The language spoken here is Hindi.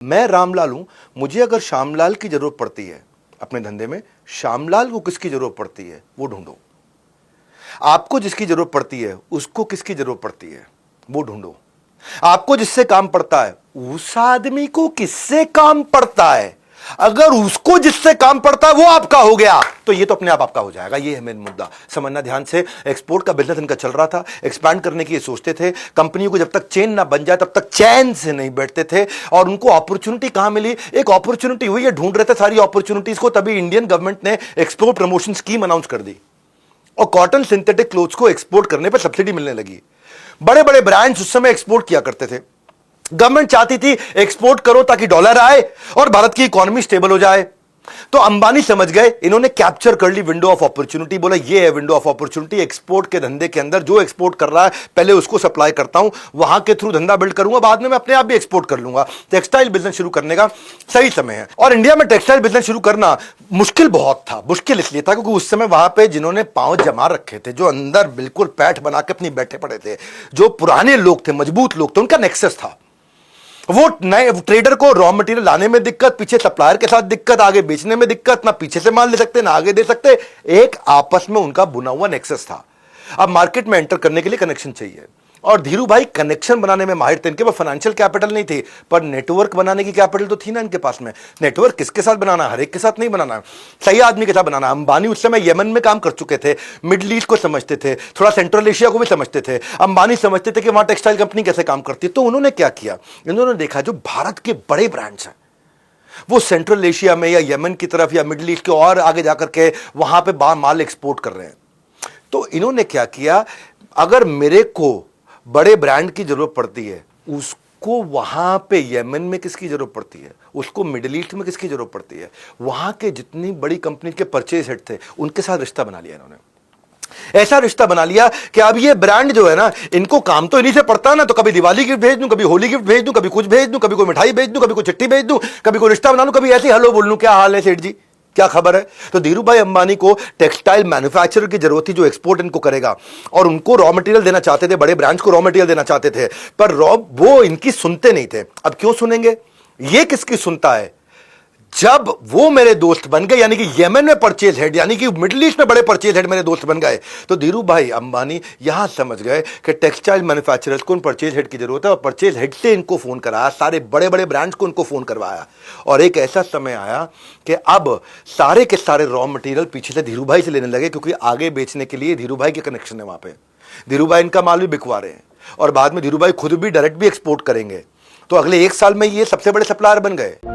मैं रामलाल हूं, मुझे अगर श्यामलाल की जरूरत पड़ती है अपने धंधे में, श्यामलाल को किसकी जरूरत पड़ती है वो ढूंढो। आपको जिसकी जरूरत पड़ती है उसको किसकी जरूरत पड़ती है वो ढूंढो। आपको जिससे काम पड़ता है उस आदमी को किससे काम पड़ता है, अगर उसको जिससे काम पड़ता है वो आपका हो गया तो ये तो अपने आप आपका हो जाएगा। ये है मेन मुद्दा, समझना ध्यान से। एक्सपोर्ट का बिजनेस इनका चल रहा था, एक्सपैंड करने की ये सोचते थे। कंपनियों को जब तक चेन ना बन जाए तब तक चैन से नहीं बैठते थे। और उनको अपॉर्चुनिटी कहां मिली, एक अपॉर्चुनिटी हुई, ये ढूंढ रहे थे सारी अपॉर्चुनिटीज को, तभी इंडियन गवर्नमेंट ने एक्सपोर्ट प्रमोशन स्कीम अनाउंस कर दी और कॉटन सिंथेटिक क्लोथ्स को एक्सपोर्ट करने पर सब्सिडी मिलने लगी। बड़े बड़े ब्रांड्स उस समय एक्सपोर्ट किया करते थे। गवर्नमेंट चाहती थी एक्सपोर्ट करो ताकि डॉलर आए और भारत की इकोनॉमी स्टेबल हो जाए। तो अंबानी समझ गए, इन्होंने कैप्चर कर ली विंडो ऑफ अपॉर्चुनिटी। बोला ये है विंडो ऑफ अपॉर्चुनिटी, एक्सपोर्ट के धंधे के अंदर जो एक्सपोर्ट कर रहा है पहले उसको सप्लाई करता हूं, वहां के थ्रू धंधा बिल्ड करूंगा, बाद में मैं अपने आप भी एक्सपोर्ट कर लूंगा। टेक्सटाइल बिजनेस शुरू करने का सही समय है। और इंडिया में टेक्सटाइल बिजनेस शुरू करना मुश्किल बहुत था। मुश्किल इसलिए था क्योंकि उस समय वहां पे जिन्होंने पांव जमा रखे थे, जो अंदर बिल्कुल पैठ बना के अपनी बैठे पड़े थे, जो पुराने लोग थे, मजबूत लोग थे, उनका नेक्सस था। वो नए ट्रेडर को रॉ मटेरियल लाने में दिक्कत, पीछे सप्लायर के साथ दिक्कत, आगे बेचने में दिक्कत, ना पीछे से माल ले सकते ना आगे दे सकते। एक आपस में उनका बुना हुआ नेक्सस था। अब मार्केट में एंटर करने के लिए कनेक्शन चाहिए और धीरू भाई कनेक्शन बनाने में माहिर थे। इनके पास फाइनेंशियल कैपिटल नहीं थी पर नेटवर्क बनाने की कैपिटल तो थी ना इनके पास में। नेटवर्क किसके साथ बनाना, हर एक के साथ नहीं बनाना, सही आदमी के साथ बनाना। अंबानी उस समय यमन में काम कर चुके थे, मिडिल ईस्ट को समझते थे, थोड़ा सेंट्रल एशिया को भी समझते थे। अंबानी समझते थे कि वहां टेक्सटाइल कंपनी कैसे काम करती है। तो उन्होंने क्या किया, इन्होंने देखा जो भारत के बड़े ब्रांड्स हैं वो सेंट्रल एशिया में या यमन की तरफ या मिडिल ईस्ट के और आगे जाकर के वहां पे माल एक्सपोर्ट कर रहे हैं। तो इन्होंने क्या किया, अगर मेरे को बड़े ब्रांड की जरूरत पड़ती है, उसको वहां पे यमन में किसकी जरूरत पड़ती है, उसको मिडिल ईस्ट में किसकी जरूरत पड़ती है, वहां के जितनी बड़ी कंपनी के परचेज हेड थे उनके साथ रिश्ता बना लिया इन्होंने। ऐसा रिश्ता बना लिया कि अब ये ब्रांड जो है ना, इनको काम तो इन्हीं से पड़ता है ना, तो कभी दिवाली गिफ्ट भेज दूं, कभी होली गिफ्ट भेज दूं, कभी कुछ भेज दूं, कभी कोई मिठाई भेज दूं, कभी कोई चिट्ठी भेज दूं, कभी कोई रिश्ता बना लूं, कभी ऐसे हेलो बोल लूं, क्या हाल है सेठ जी, क्या खबर है। तो धीरू भाई अंबानी को टेक्सटाइल मैन्युफैक्चरर की जरूरत थी जो एक्सपोर्ट इनको करेगा, और उनको रॉ मटेरियल देना चाहते थे, बड़े ब्रांड्स को रॉ मटेरियल देना चाहते थे, पर वो इनकी सुनते नहीं थे। अब क्यों सुनेंगे, ये किसकी सुनता है, जब वो मेरे दोस्त बन गए, यानी कि यमन में परचेज हेड, यानी कि मिडिल ईस्ट में बड़े परचेज हेड मेरे दोस्त बन गए, तो धीरू भाई अंबानी यहां समझ गए कि टेक्सटाइल मैन्युफैक्चरर्स को उन परचेज हेड की जरूरत है, और परचेज हेड से इनको फोन कराया, सारे बड़े बड़े ब्रांड्स को इनको फोन करवाया। और एक ऐसा समय आया कि अब सारे के सारे रॉ मटेरियल पीछे से धीरू भाई से लेने लगे, क्योंकि आगे बेचने के लिए धीरू भाई के कनेक्शन है वहां पे। धीरू भाई इनका माल भी बिकवा रहे हैं और बाद में धीरू भाई खुद भी डायरेक्ट भी एक्सपोर्ट करेंगे। तो अगले 1 साल में ये सबसे बड़े सप्लायर बन गए।